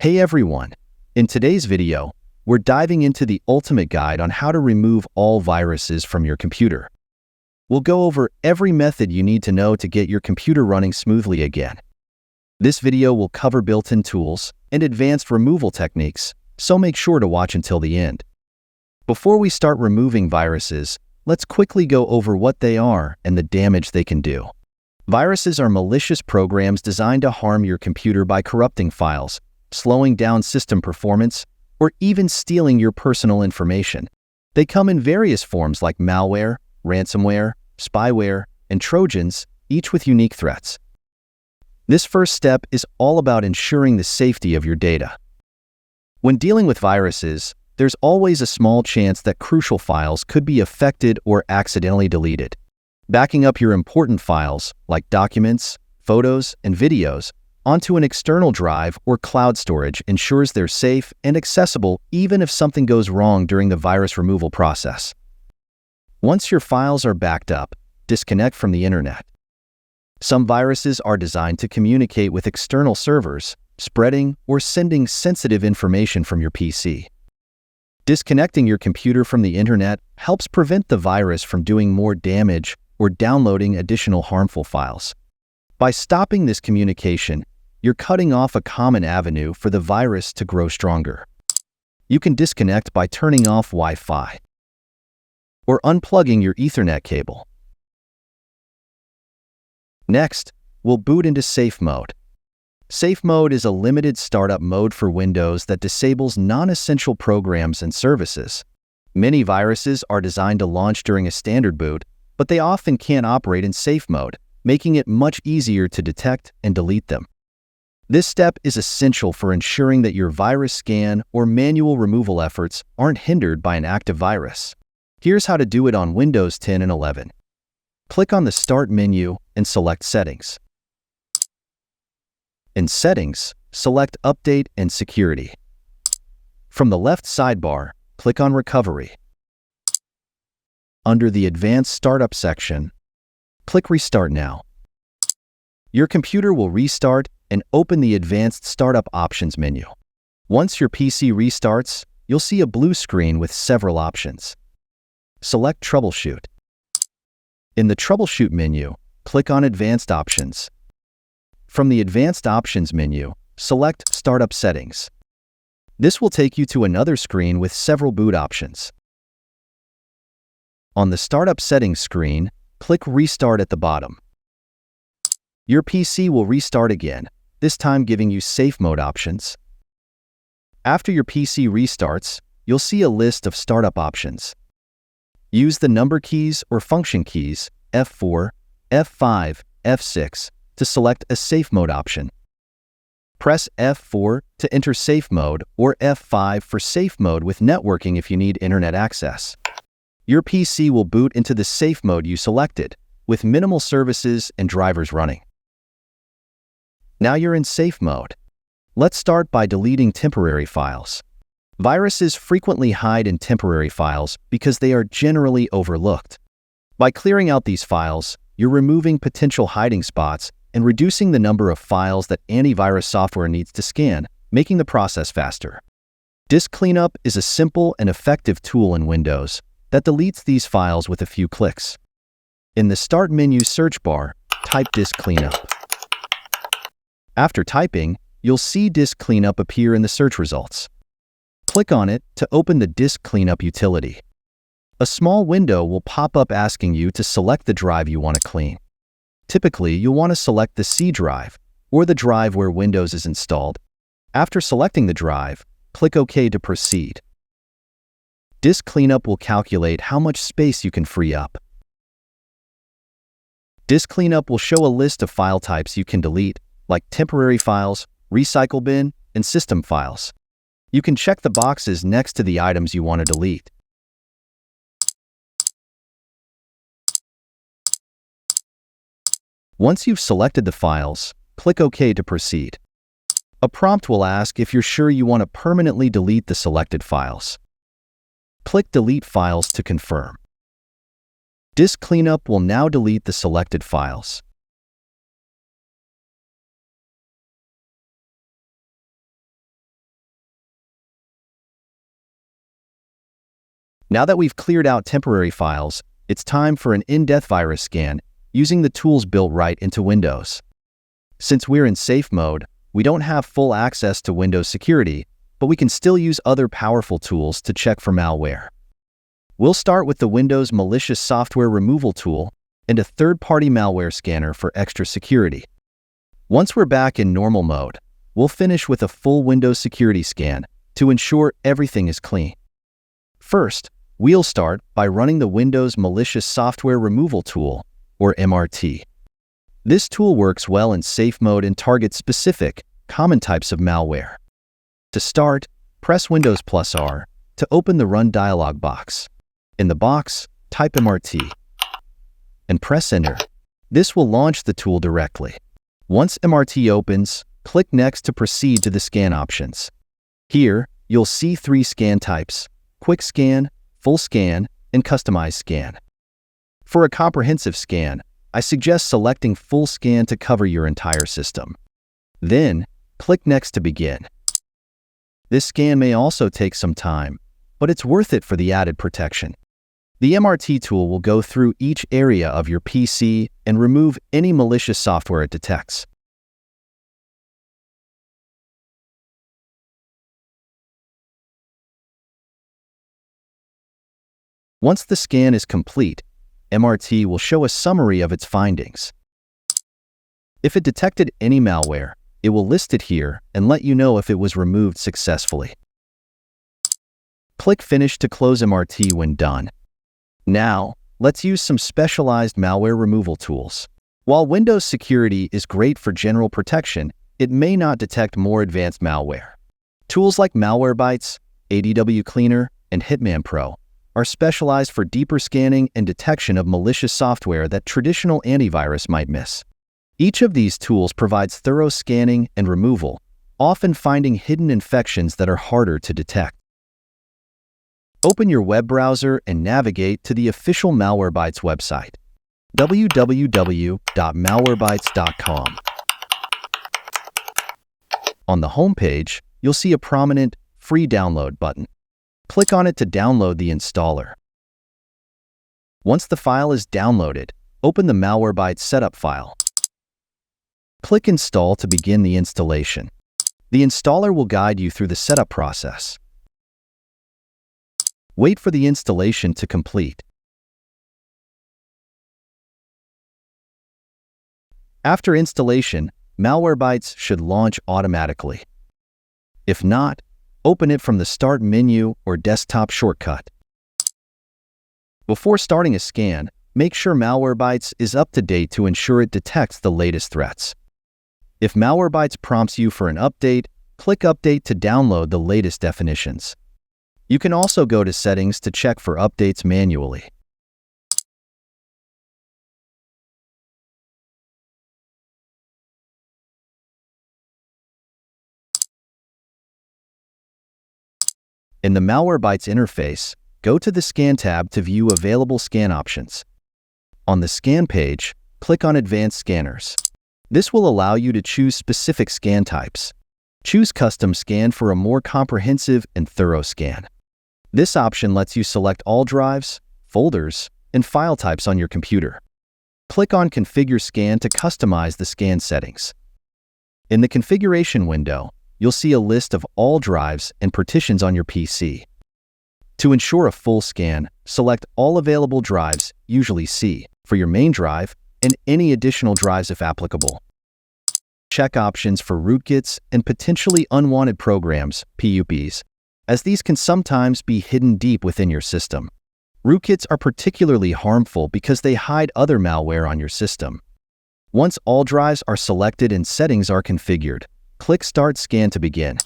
Hey everyone! In today's video, we're diving into the ultimate guide on how to remove all viruses from your computer. We'll go over every method you need to know to get your computer running smoothly again. This video will cover built-in tools and advanced removal techniques, so make sure to watch until the end. Before we start removing viruses, let's quickly go over what they are and the damage they can do. Viruses are malicious programs designed to harm your computer by corrupting files, slowing down system performance, or even stealing your personal information. They come in various forms like malware, ransomware, spyware, and Trojans, each with unique threats. This first step is all about ensuring the safety of your data. When dealing with viruses, there's always a small chance that crucial files could be affected or accidentally deleted. Backing up your important files, like documents, photos, and videos, onto an external drive or cloud storage ensures they're safe and accessible even if something goes wrong during the virus removal process. Once your files are backed up, disconnect from the internet. Some viruses are designed to communicate with external servers, spreading or sending sensitive information from your PC. Disconnecting your computer from the internet helps prevent the virus from doing more damage or downloading additional harmful files. By stopping this communication, you're cutting off a common avenue for the virus to grow stronger. You can disconnect by turning off Wi-Fi or unplugging your Ethernet cable. Next, we'll boot into Safe Mode. Safe Mode is a limited startup mode for Windows that disables non-essential programs and services. Many viruses are designed to launch during a standard boot, but they often can't operate in Safe Mode, making it much easier to detect and delete them. This step is essential for ensuring that your virus scan or manual removal efforts aren't hindered by an active virus. Here's how to do it on Windows 10 and 11. Click on the Start menu and select Settings. In Settings, select Update and Security. From the left sidebar, click on Recovery. Under the Advanced Startup section, click Restart Now. Your computer will restart and open the Advanced Startup Options menu. Once your PC restarts, you'll see a blue screen with several options. Select Troubleshoot. In the Troubleshoot menu, click on Advanced Options. From the Advanced Options menu, select Startup Settings. This will take you to another screen with several boot options. On the Startup Settings screen, click Restart at the bottom. Your PC will restart again, this time giving you Safe Mode options. After your PC restarts, you'll see a list of startup options. Use the number keys or function keys F4, F5, F6 to select a Safe Mode option. Press F4 to enter Safe Mode or F5 for Safe Mode with networking if you need internet access. Your PC will boot into the Safe Mode you selected, with minimal services and drivers running. Now you're in Safe Mode. Let's start by deleting temporary files. Viruses frequently hide in temporary files because they are generally overlooked. By clearing out these files, you're removing potential hiding spots and reducing the number of files that antivirus software needs to scan, making the process faster. Disk Cleanup is a simple and effective tool in Windows that deletes these files with a few clicks. In the Start menu search bar, type Disk Cleanup. After typing, you'll see Disk Cleanup appear in the search results. Click on it to open the Disk Cleanup utility. A small window will pop up asking you to select the drive you want to clean. Typically, you'll want to select the C drive, or the drive where Windows is installed. After selecting the drive, click OK to proceed. Disk Cleanup will calculate how much space you can free up. Disk Cleanup will show a list of file types you can delete, like temporary files, recycle bin, and system files. You can check the boxes next to the items you want to delete. Once you've selected the files, click OK to proceed. A prompt will ask if you're sure you want to permanently delete the selected files. Click Delete Files to confirm. Disk Cleanup will now delete the selected files. Now that we've cleared out temporary files, it's time for an in-depth virus scan using the tools built right into Windows. Since we're in safe mode, we don't have full access to Windows security, but we can still use other powerful tools to check for malware. We'll start with the Windows Malicious Software Removal tool and a third-party malware scanner for extra security. Once we're back in normal mode, we'll finish with a full Windows security scan to ensure everything is clean. First, we'll start by running the Windows Malicious Software Removal tool, or MRT. This tool works well in safe mode and targets specific, common types of malware. To start, press Windows +R to open the Run dialog box. In the box, type MRT and press Enter. This will launch the tool directly. Once MRT opens, click Next to proceed to the scan options. Here, you'll see 3 scan types: Quick Scan, Full Scan, and Customized Scan. For a comprehensive scan, I suggest selecting Full Scan to cover your entire system. Then, click Next to begin. This scan may also take some time, but it's worth it for the added protection. The MRT tool will go through each area of your PC and remove any malicious software it detects. Once the scan is complete, MRT will show a summary of its findings. If it detected any malware, it will list it here and let you know if it was removed successfully. Click Finish to close MRT when done. Now, let's use some specialized malware removal tools. While Windows security is great for general protection, it may not detect more advanced malware. Tools like Malwarebytes, ADW Cleaner, and Hitman Pro are specialized for deeper scanning and detection of malicious software that traditional antivirus might miss. Each of these tools provides thorough scanning and removal, often finding hidden infections that are harder to detect. Open your web browser and navigate to the official Malwarebytes website, www.malwarebytes.com. On the home page, you'll see a prominent Free Download button. Click on it to download the installer. Once the file is downloaded, open the Malwarebytes setup file. Click Install to begin the installation. The installer will guide you through the setup process. Wait for the installation to complete. After installation, Malwarebytes should launch automatically. If not, open it from the Start menu or desktop shortcut. Before starting a scan, make sure Malwarebytes is up to date to ensure it detects the latest threats. If Malwarebytes prompts you for an update, click Update to download the latest definitions. You can also go to Settings to check for updates manually. In the Malwarebytes interface, go to the Scan tab to view available scan options. On the Scan page, click on Advanced Scanners. This will allow you to choose specific scan types. Choose Custom Scan for a more comprehensive and thorough scan. This option lets you select all drives, folders, and file types on your computer. Click on Configure Scan to customize the scan settings. In the configuration window, you'll see a list of all drives and partitions on your PC. To ensure a full scan, select all available drives, usually C, for your main drive, and any additional drives if applicable. Check options for rootkits and potentially unwanted programs, PUPs, as these can sometimes be hidden deep within your system. Rootkits are particularly harmful because they hide other malware on your system. Once all drives are selected and settings are configured, click Start Scan to begin.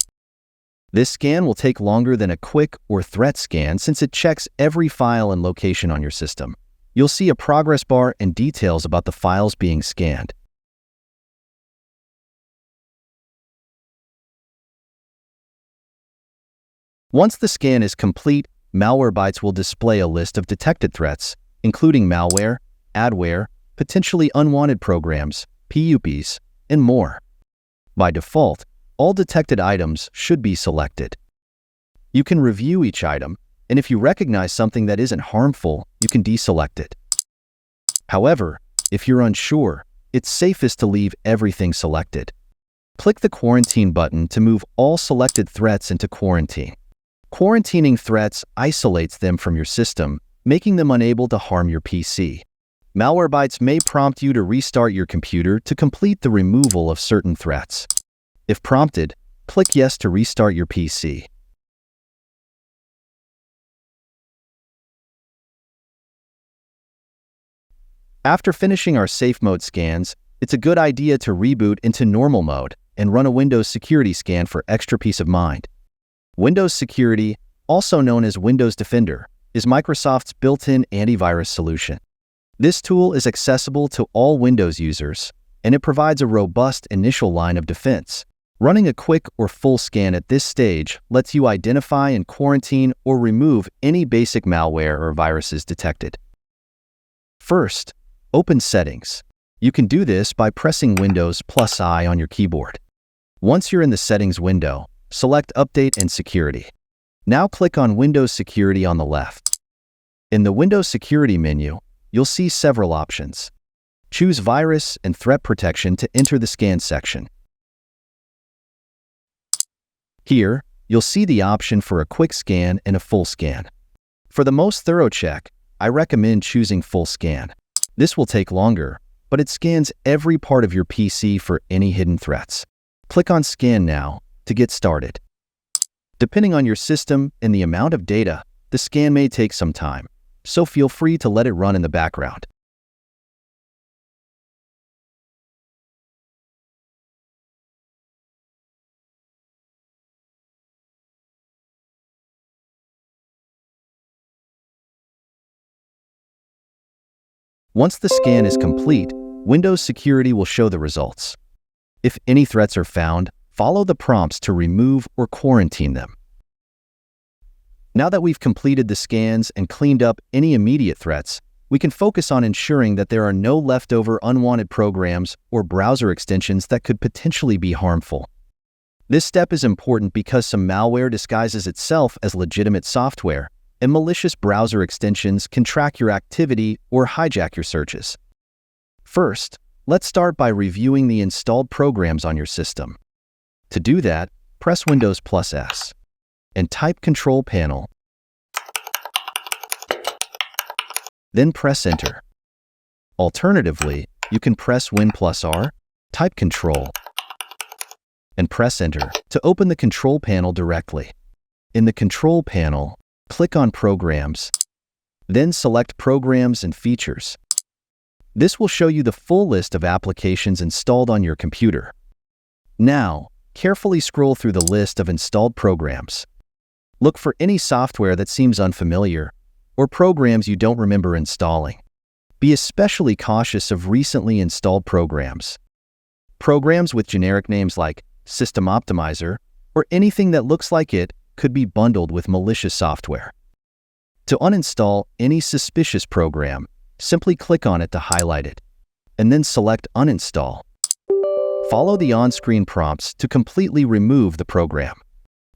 This scan will take longer than a quick or threat scan since it checks every file and location on your system. You'll see a progress bar and details about the files being scanned. Once the scan is complete, Malwarebytes will display a list of detected threats, including malware, adware, potentially unwanted programs, PUPs, and more. By default, all detected items should be selected. You can review each item, and if you recognize something that isn't harmful, you can deselect it. However, if you're unsure, it's safest to leave everything selected. Click the Quarantine button to move all selected threats into quarantine. Quarantining threats isolates them from your system, making them unable to harm your PC. Malwarebytes may prompt you to restart your computer to complete the removal of certain threats. If prompted, click Yes to restart your PC. After finishing our safe mode scans, it's a good idea to reboot into normal mode and run a Windows security scan for extra peace of mind. Windows Security, also known as Windows Defender, is Microsoft's built-in antivirus solution. This tool is accessible to all Windows users, and it provides a robust initial line of defense. Running a quick or full scan at this stage lets you identify and quarantine or remove any basic malware or viruses detected. First, open Settings. You can do this by pressing Windows +I on your keyboard. Once you're in the Settings window, select Update and Security. Now click on Windows Security on the left. In the Windows Security menu, you'll see several options. Choose Virus and Threat Protection to enter the Scan section. Here, you'll see the option for a quick scan and a full scan. For the most thorough check, I recommend choosing Full Scan. This will take longer, but it scans every part of your PC for any hidden threats. Click on Scan Now to get started. Depending on your system and the amount of data, the scan may take some time, so feel free to let it run in the background. Once the scan is complete, Windows Security will show the results. If any threats are found, follow the prompts to remove or quarantine them. Now that we've completed the scans and cleaned up any immediate threats, we can focus on ensuring that there are no leftover unwanted programs or browser extensions that could potentially be harmful. This step is important because some malware disguises itself as legitimate software, and malicious browser extensions can track your activity or hijack your searches. First, let's start by reviewing the installed programs on your system. To do that, press Windows +S and type Control Panel. Then press Enter. Alternatively, you can press Win+R, type Control, and press Enter to open the Control Panel directly. In the Control Panel, click on Programs, then select Programs and Features. This will show you the full list of applications installed on your computer. Now, carefully scroll through the list of installed programs. Look for any software that seems unfamiliar or programs you don't remember installing. Be especially cautious of recently installed programs. Programs with generic names like System Optimizer or anything that looks like it could be bundled with malicious software. To uninstall any suspicious program, simply click on it to highlight it, and then select Uninstall. Follow the on-screen prompts to completely remove the program.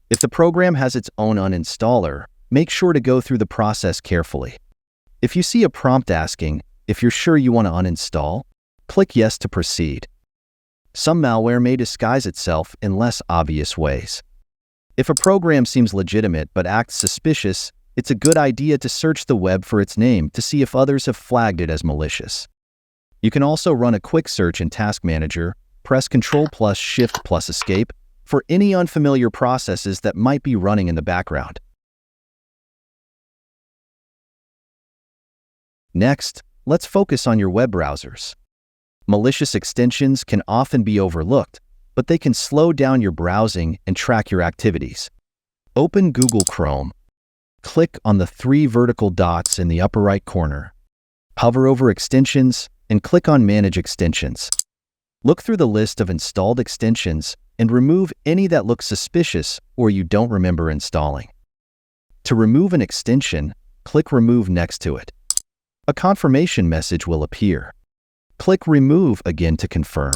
If the program has its own uninstaller, make sure to go through the process carefully. If you see a prompt asking if you're sure you want to uninstall, click Yes to proceed. Some malware may disguise itself in less obvious ways. If a program seems legitimate but acts suspicious, it's a good idea to search the web for its name to see if others have flagged it as malicious. You can also run a quick search in Task Manager, press Ctrl+Shift+Escape for any unfamiliar processes that might be running in the background. Next, let's focus on your web browsers. Malicious extensions can often be overlooked, but they can slow down your browsing and track your activities. Open Google Chrome. Click on the 3 vertical dots in the upper right corner. Hover over Extensions and click on Manage Extensions. Look through the list of installed extensions and remove any that look suspicious or you don't remember installing. To remove an extension, click Remove next to it. A confirmation message will appear. Click Remove again to confirm.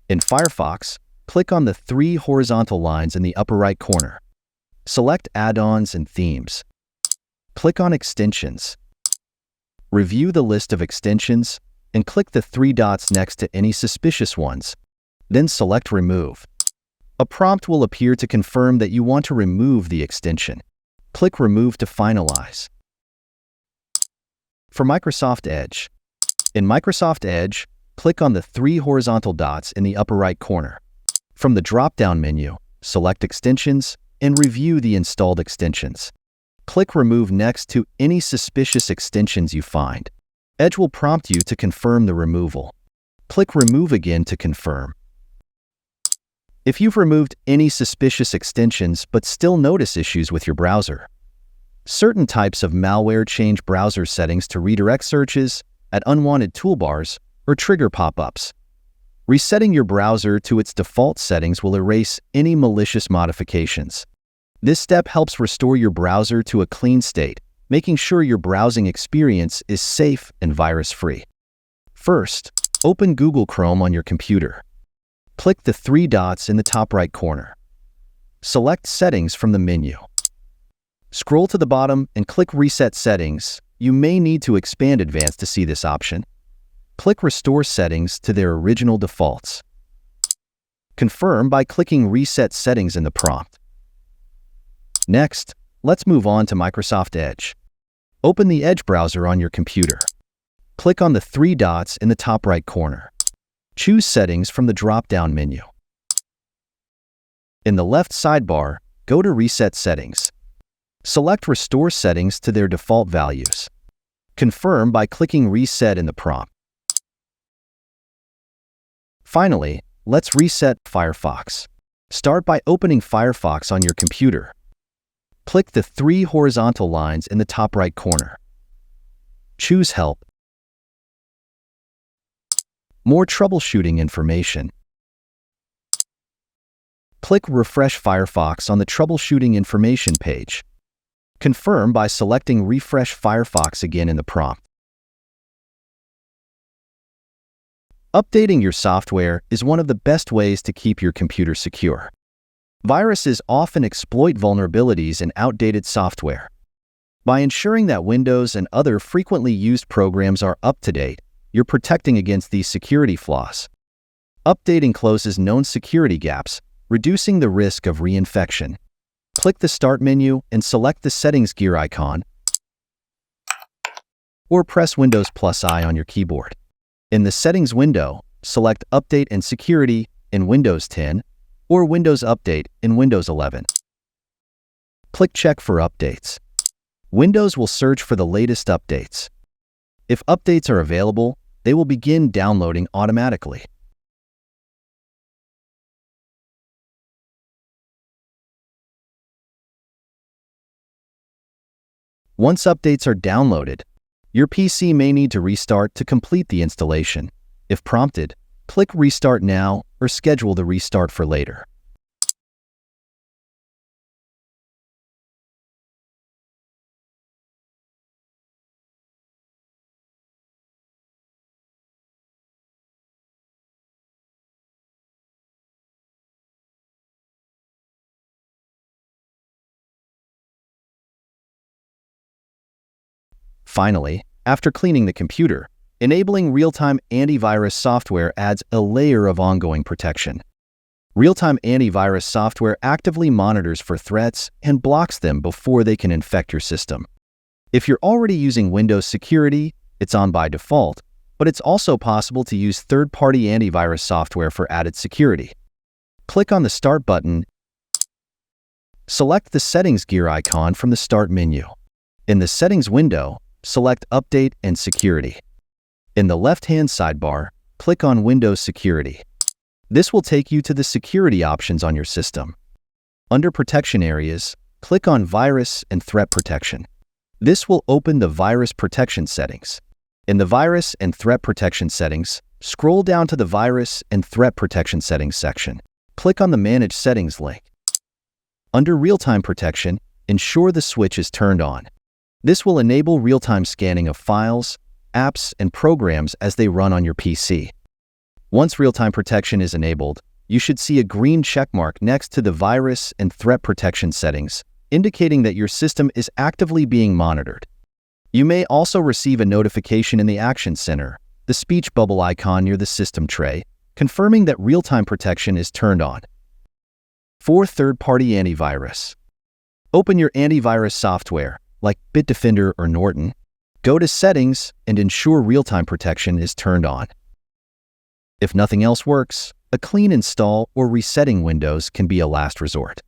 In Firefox, click on the 3 horizontal lines in the upper right corner. Select Add-ons and Themes. Click on Extensions. Review the list of extensions and click the three dots next to any suspicious ones. Then select Remove. A prompt will appear to confirm that you want to remove the extension. Click Remove to finalize. For Microsoft Edge. In Microsoft Edge, click on the three horizontal dots in the upper right corner. From the drop-down menu, select Extensions and review the installed extensions. Click Remove next to any suspicious extensions you find. Edge will prompt you to confirm the removal. Click Remove again to confirm. If you've removed any suspicious extensions but still notice issues with your browser, certain types of malware change browser settings to redirect searches, add unwanted toolbars, or trigger pop-ups. Resetting your browser to its default settings will erase any malicious modifications. This step helps restore your browser to a clean state, making sure your browsing experience is safe and virus-free. First, open Google Chrome on your computer. Click the three dots in the top right corner. Select Settings from the menu. Scroll to the bottom and click Reset Settings. You may need to expand Advanced to see this option. Click Restore Settings to their original defaults. Confirm by clicking Reset Settings in the prompt. Next, let's move on to Microsoft Edge. Open the Edge browser on your computer. Click on the three dots in the top right corner. Choose Settings from the drop-down menu. In the left sidebar, go to Reset Settings. Select Restore Settings to their default values. Confirm by clicking Reset in the prompt. Finally, let's reset Firefox. Start by opening Firefox on your computer. Click the three horizontal lines in the top right corner. Choose Help. More troubleshooting information. Click Refresh Firefox on the Troubleshooting Information page. Confirm by selecting Refresh Firefox again in the prompt. Updating your software is one of the best ways to keep your computer secure. Viruses often exploit vulnerabilities in outdated software. By ensuring that Windows and other frequently used programs are up to date, you're protecting against these security flaws. Updating closes known security gaps, reducing the risk of reinfection. Click the Start menu and select the Settings gear icon, or press Windows +I on your keyboard. In the Settings window, select Update and Security in Windows 10 or Windows Update in Windows 11. Click Check for updates. Windows will search for the latest updates. If updates are available, they will begin downloading automatically. Once updates are downloaded, your PC may need to restart to complete the installation. If prompted, click Restart Now or schedule the restart for later. Finally, after cleaning the computer, enabling real-time antivirus software adds a layer of ongoing protection. Real-time antivirus software actively monitors for threats and blocks them before they can infect your system. If you're already using Windows Security, it's on by default, but it's also possible to use third-party antivirus software for added security. Click on the Start button. Select the Settings gear icon from the Start menu. In the Settings window, select Update and Security. In the left-hand sidebar, click on Windows Security. This will take you to the security options on your system. Under Protection Areas, click on Virus and Threat Protection. This will open the Virus Protection settings. In the Virus and Threat Protection settings, scroll down to the Virus and Threat Protection settings section. Click on the Manage Settings link. Under Real-Time Protection, ensure the switch is turned on. This will enable real-time scanning of files, apps, and programs as they run on your PC. Once real-time protection is enabled, you should see a green checkmark next to the Virus and Threat Protection settings, indicating that your system is actively being monitored. You may also receive a notification in the Action Center, the speech bubble icon near the system tray, confirming that real-time protection is turned on. 4. Third-party antivirus. Open your antivirus software, like Bitdefender or Norton. Go to Settings and ensure real-time protection is turned on. If nothing else works, a clean install or resetting Windows can be a last resort.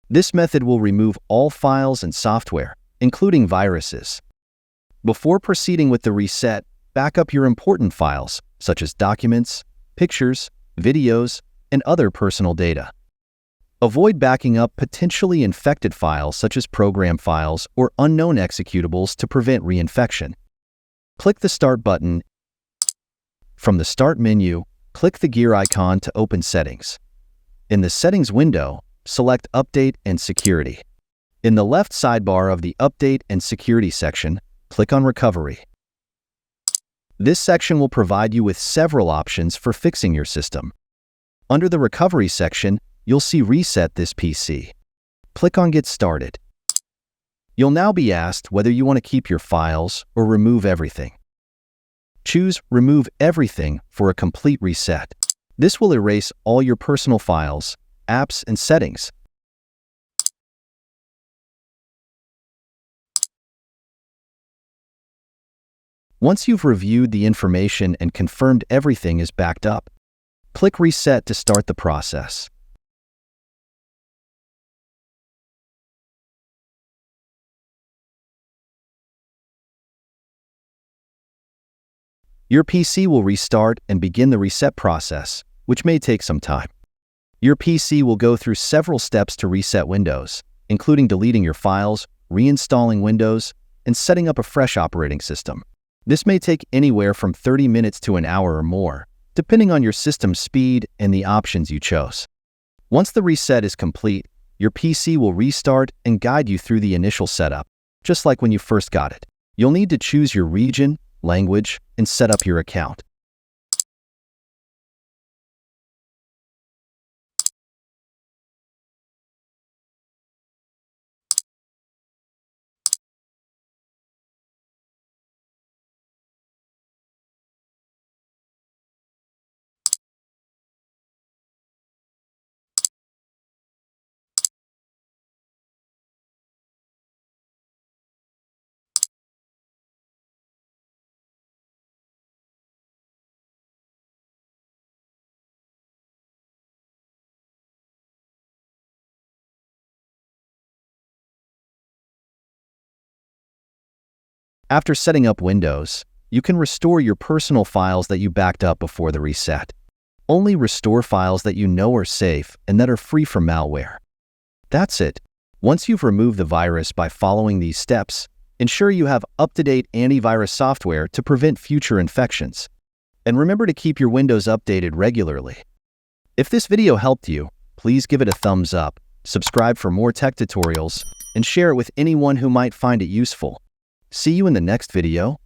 This method will remove all files and software, including viruses. Before proceeding with the reset, back up your important files, such as documents, pictures, videos, and other personal data. Avoid backing up potentially infected files such as program files or unknown executables to prevent reinfection. Click the Start button. From the Start menu, click the gear icon to open Settings. In the Settings window, select Update and Security. In the left sidebar of the Update and Security section, click on Recovery. This section will provide you with several options for fixing your system. Under the Recovery section, you'll see Reset this PC. Click on Get Started. You'll now be asked whether you want to keep your files or remove everything. Choose Remove Everything for a complete reset. This will erase all your personal files, apps, and settings. Once you've reviewed the information and confirmed everything is backed up, click Reset to start the process. Your PC will restart and begin the reset process, which may take some time. Your PC will go through several steps to reset Windows, including deleting your files, reinstalling Windows, and setting up a fresh operating system. This may take anywhere from 30 minutes to an hour or more, depending on your system's speed and the options you chose. Once the reset is complete, your PC will restart and guide you through the initial setup, just like when you first got it. You'll need to choose your region, language, and set up your account. After setting up Windows, you can restore your personal files that you backed up before the reset. Only restore files that you know are safe and that are free from malware. That's it. Once you've removed the virus by following these steps, ensure you have up-to-date antivirus software to prevent future infections. And remember to keep your Windows updated regularly. If this video helped you, please give it a thumbs up, subscribe for more tech tutorials, and share it with anyone who might find it useful. See you in the next video.